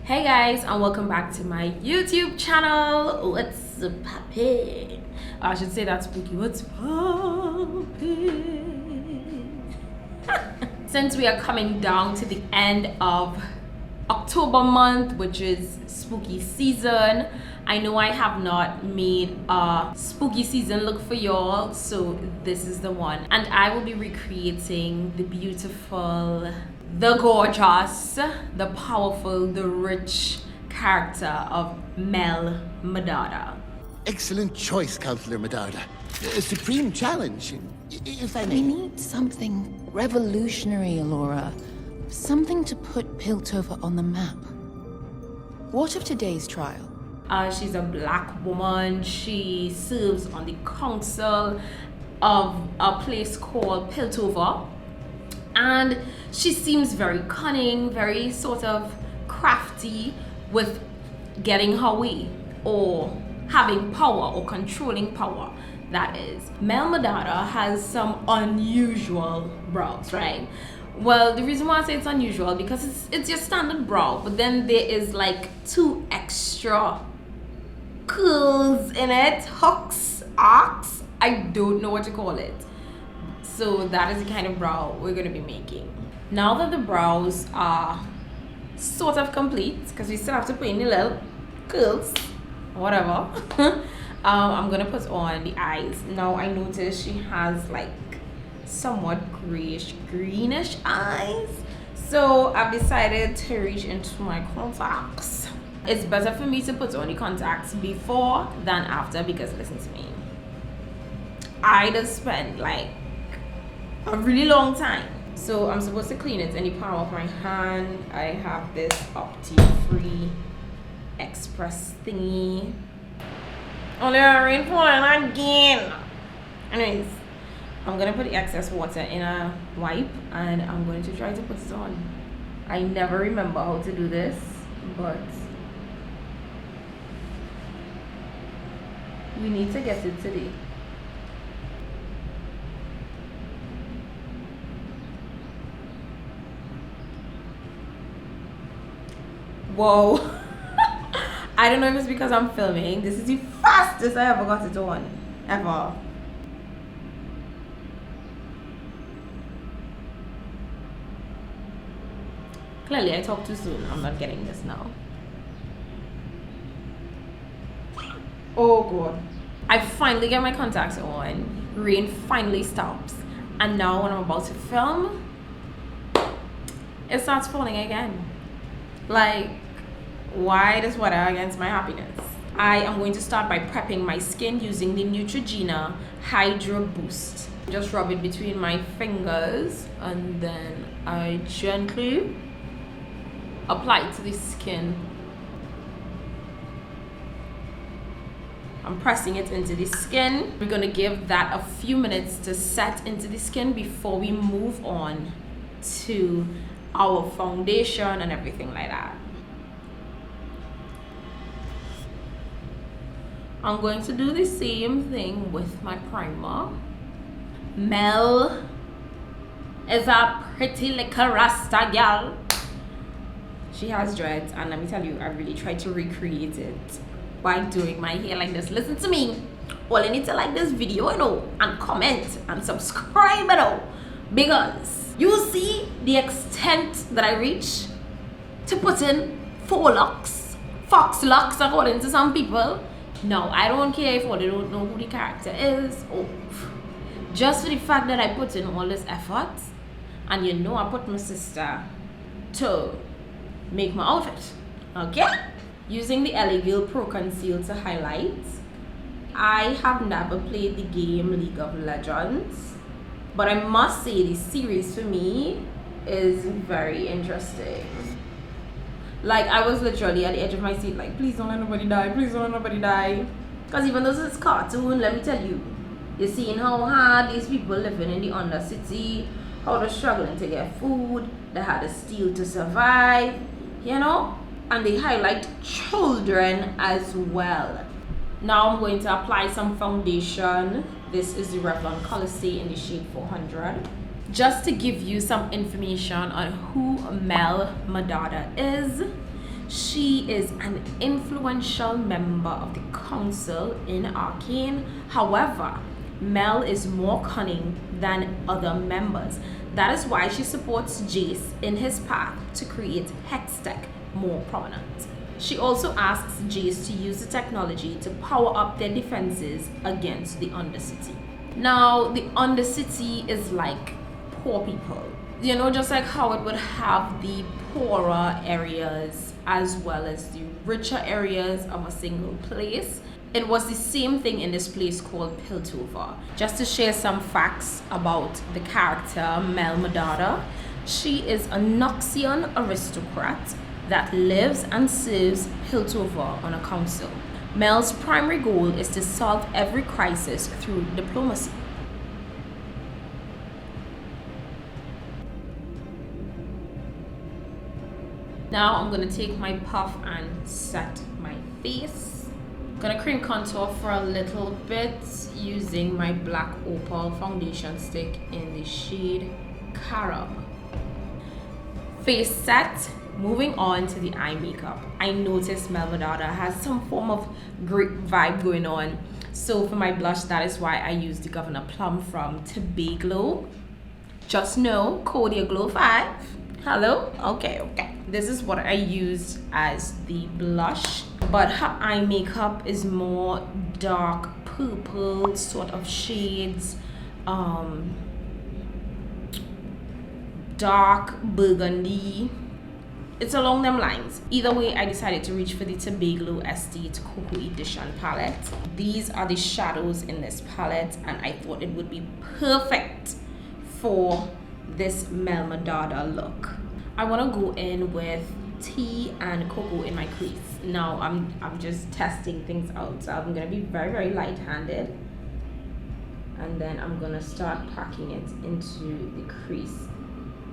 Hey guys, and welcome back to my YouTube channel. What's poppin'? I should say that's spooky. What's poppin'? Since we are coming down to the end of October month, which is spooky season, I know I have not made a spooky season look for y'all, so this is the one. And I will be recreating the beautiful, the gorgeous, the powerful, the rich character of Mel Medarda. Excellent choice, Counselor Medarda. A supreme challenge, if I may. We need something revolutionary, Alora. Something to put Piltover on the map. What of today's trial? She's a black woman. She serves on the council of a place called Piltover. And she seems very cunning, very sort of crafty with getting her way, or having power, or controlling power, that is. Mel Medarda has some unusual brows, right? Well, the reason why I say it's unusual because it's your standard brow, but then there is like two extra curls in it, hooks, arcs, I don't know what to call it. So that is the kind of brow we're going to be making. Now that the brows are sort of complete, because we still have to put in the little curls, whatever, I'm going to put on the eyes. Now I noticed she has like somewhat greenish eyes. So I've decided to reach into my contacts. It's better for me to put on the contacts before than after because listen to me. I just spent like a really long time. So I'm supposed to clean it in the palm of my hand. I have this Opti-Free Express thingy. Only a rain falling again. Anyways, I'm gonna put the excess water in a wipe and I'm going to try to put it on. I never remember how to do this, but we need to get it today. Whoa. I don't know if it's because I'm filming. This is the fastest I ever got it on. Ever. Clearly I talked too soon. I'm not getting this now. Oh god. I finally get my contacts on. Rain finally stops. And now when I'm about to film, it starts falling again. Like, why this weather against my happiness? I am going to start by prepping my skin using the Neutrogena Hydro Boost. Just rub it between my fingers and then I gently apply it to the skin. I'm pressing it into the skin. We're gonna give that a few minutes to set into the skin before we move on to our foundation and everything like that. I'm going to do the same thing with my primer. Mel is a pretty little Rasta girl. She has dreads, and let me tell you, I really tried to recreate it by doing my hair like this. Listen to me. All you need to like this video, you know, and comment and subscribe, you know, because you see the extent that I reach to put in fox locks according to some people. No, I don't care if all they don't know who the character is. Oh, just for the fact that I put in all this effort, and you know I put my sister to make my outfit, okay? Using the Elegil Pro Conceal to highlight. I have never played the game League of Legends, but I must say the series for me is very interesting. Like, I was literally at the edge of my seat like, please don't let nobody die, please don't let nobody die. Because even though it's cartoon, let me tell you, you're seeing how hard these people living in the undercity, how they're struggling to get food, they had to steal to survive, you know? And they highlight children as well. Now I'm going to apply some foundation. This is the Revlon Color Stay in the shade 400. Just to give you some information on who Mel Medarda is. She is an influential member of the council in Arcane. However, Mel is more cunning than other members. That is why she supports Jace in his path to create Hextech more prominent. She also asks Jace to use the technology to power up their defenses against the Undercity. Now, the Undercity is like poor people. You know, just like how it would have the poorer areas as well as the richer areas of a single place. It was the same thing in this place called Piltover. Just to share some facts about the character Mel Medarda, she is a Noxian aristocrat that lives and serves Piltover on a council. Mel's primary goal is to solve every crisis through diplomacy. Now I'm gonna take my puff and set my face. Gonna cream contour for a little bit using my black opal foundation stick in the shade Carob. Face set. Moving on to the eye makeup. I noticed Mel Medarda has some form of grape vibe going on. So for my blush, that is why I used the Governor Plum from Tobago. Just know, Cordia Glow 5. Hello? Okay. This is what I used as the blush. But her eye makeup is more dark purple sort of shades. Dark burgundy. It's along them lines. Either way, I decided to reach for the Tobago Estate Cocoa Edition palette. These are the shadows in this palette, and I thought it would be perfect for this Mel Medarda look. I want to go in with tea and cocoa in my crease. Now I'm just testing things out, so I'm gonna be very, very light-handed, and then I'm gonna start packing it into the crease.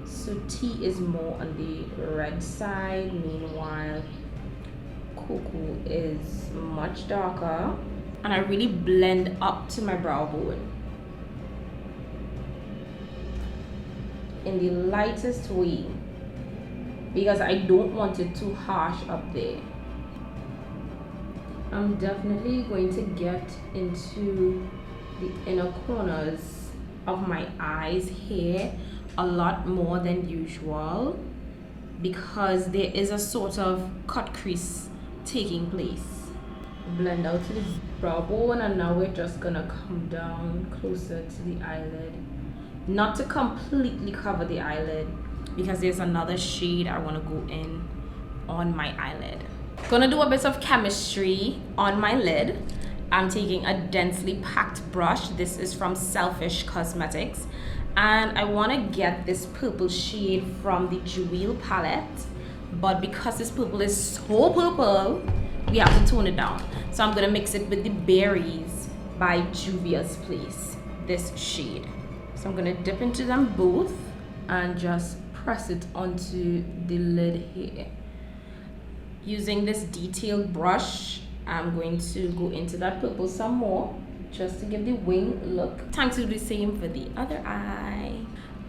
So tea is more on the red side, meanwhile cocoa is much darker, and I really blend up to my brow bone in the lightest way because I don't want it too harsh up there. I'm definitely going to get into the inner corners of my eyes here a lot more than usual because there is a sort of cut crease taking place. Blend out to the brow bone, and now we're just gonna come down closer to the eyelid. Not to completely cover the eyelid because there's another shade I want to go in on my eyelid. Gonna do a bit of chemistry on my lid. I'm taking a densely packed brush. This is from Selfish Cosmetics. And I want to get this purple shade from the Jewel palette, but because this purple is so purple, we have to tone it down. So I'm going to mix it with the Berries by Juvia's Place, this shade. So I'm going to dip into them both and just press it onto the lid here. Using this detailed brush, I'm going to go into that purple some more, just to give the wing look. Time to do the same for the other eye.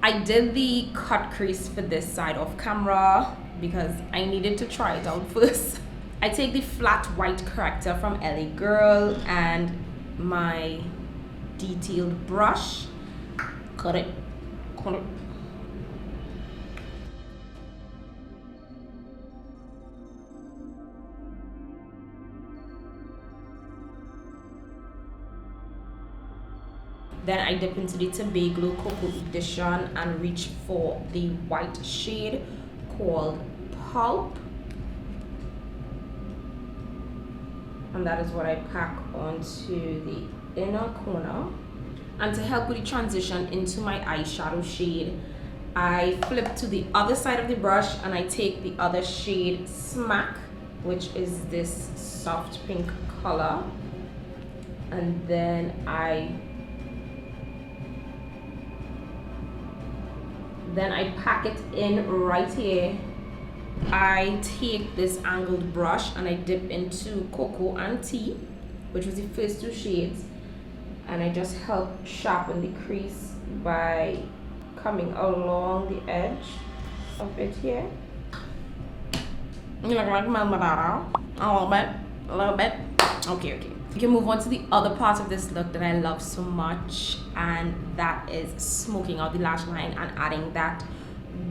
I did the cut crease for this side off camera because I needed to try it out first. I take the flat white corrector from LA Girl and my detailed brush. Cut it. Then I dip into the Tobago Cocoa Edition and reach for the white shade called Pulp. And that is what I pack onto the inner corner. And to help with the transition into my eyeshadow shade, I flip to the other side of the brush and I take the other shade Smack, which is this soft pink color. And then I pack it in right here. I take this angled brush and I dip into Cocoa and Tea, which was the first two shades, and I just help sharpen the crease by coming along the edge of it here. You look like Mel Medarda. A little bit. A little bit. Okay, okay. We can move on to the other part of this look that I love so much, and that is smoking out the lash line and adding that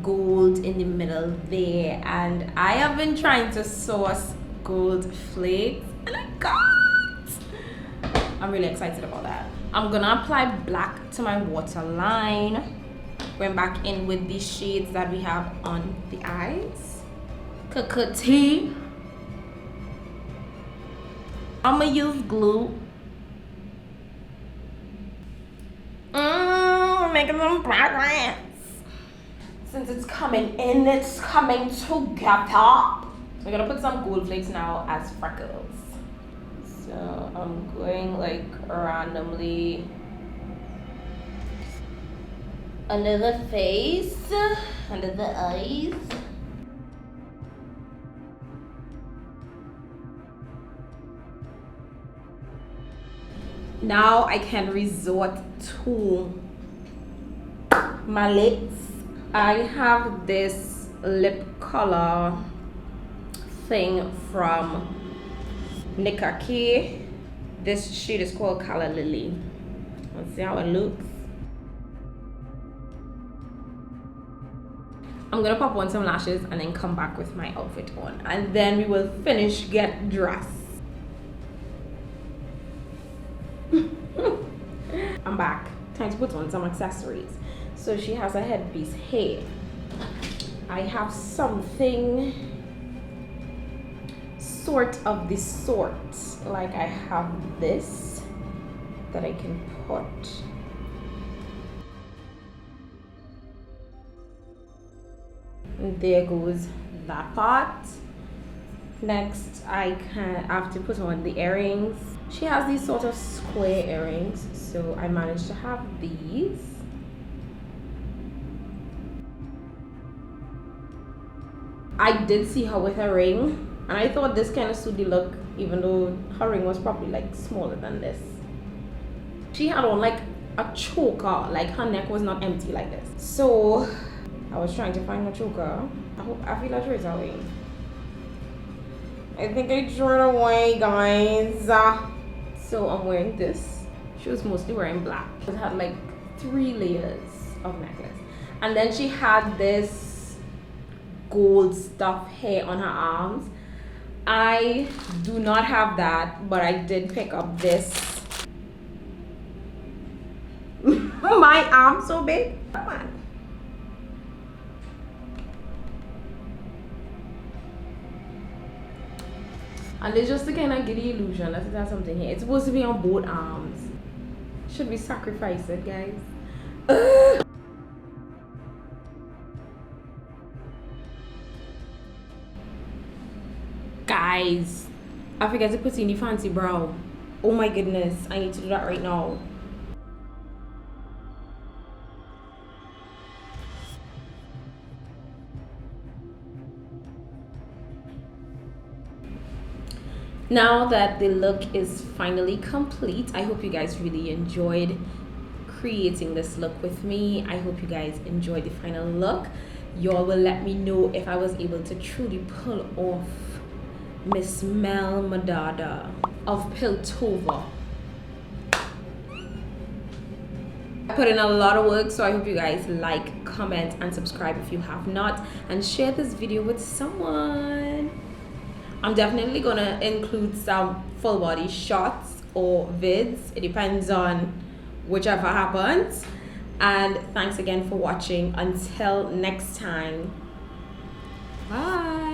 gold in the middle there. And I have been trying to source gold flakes, and I can't. I'm really excited about that. I'm gonna apply black to my waterline. Going back in with the shades that we have on the eyes. Kakati. I'm gonna use glue. Making some progress. Since it's coming in, it's coming together. We're gonna put some gold flakes now as freckles. So I'm going like randomly under the face, under the eyes. Now I can resort to my lips. I have this lip color thing from Arcane. This shade is called Color Lily. Let's see how it looks. I'm gonna pop on some lashes and then come back with my outfit on, and then we will finish get dressed. I'm back. Time to put on some accessories. So she has a headpiece here. I have something sort of the sort. Like I have this that I can put. And there goes that part. Next, I have to put on the earrings. She has these sort of square earrings, so I managed to have these. I did see her with a ring, and I thought this kind of suited the look, even though her ring was probably like smaller than this. She had on like a choker, like her neck was not empty like this. So I was trying to find a choker. I feel like it's away. I think I threw it away, guys. So I'm wearing this. She was mostly wearing black. It had like 3 layers of necklace. And then she had this gold stuff hair on her arms. I do not have that, but I did pick up this. My arm so big. Come on. And it's just to kind of give the illusion that it has something here. It's supposed to be on both arms. Should we sacrifice it, guys? Guys, I forgot to put in the fancy brow. Oh my goodness, I need to do that right now. Now that the look is finally complete, I hope you guys really enjoyed creating this look with me. I hope you guys enjoyed the final look. Y'all will let me know if I was able to truly pull off Miss Mel Medarda of Piltover. I put in a lot of work, so I hope you guys like, comment, and subscribe if you have not, and share this video with someone. I'm definitely gonna include some full body shots or vids. It depends on whichever happens. And thanks again for watching. Until next time, bye.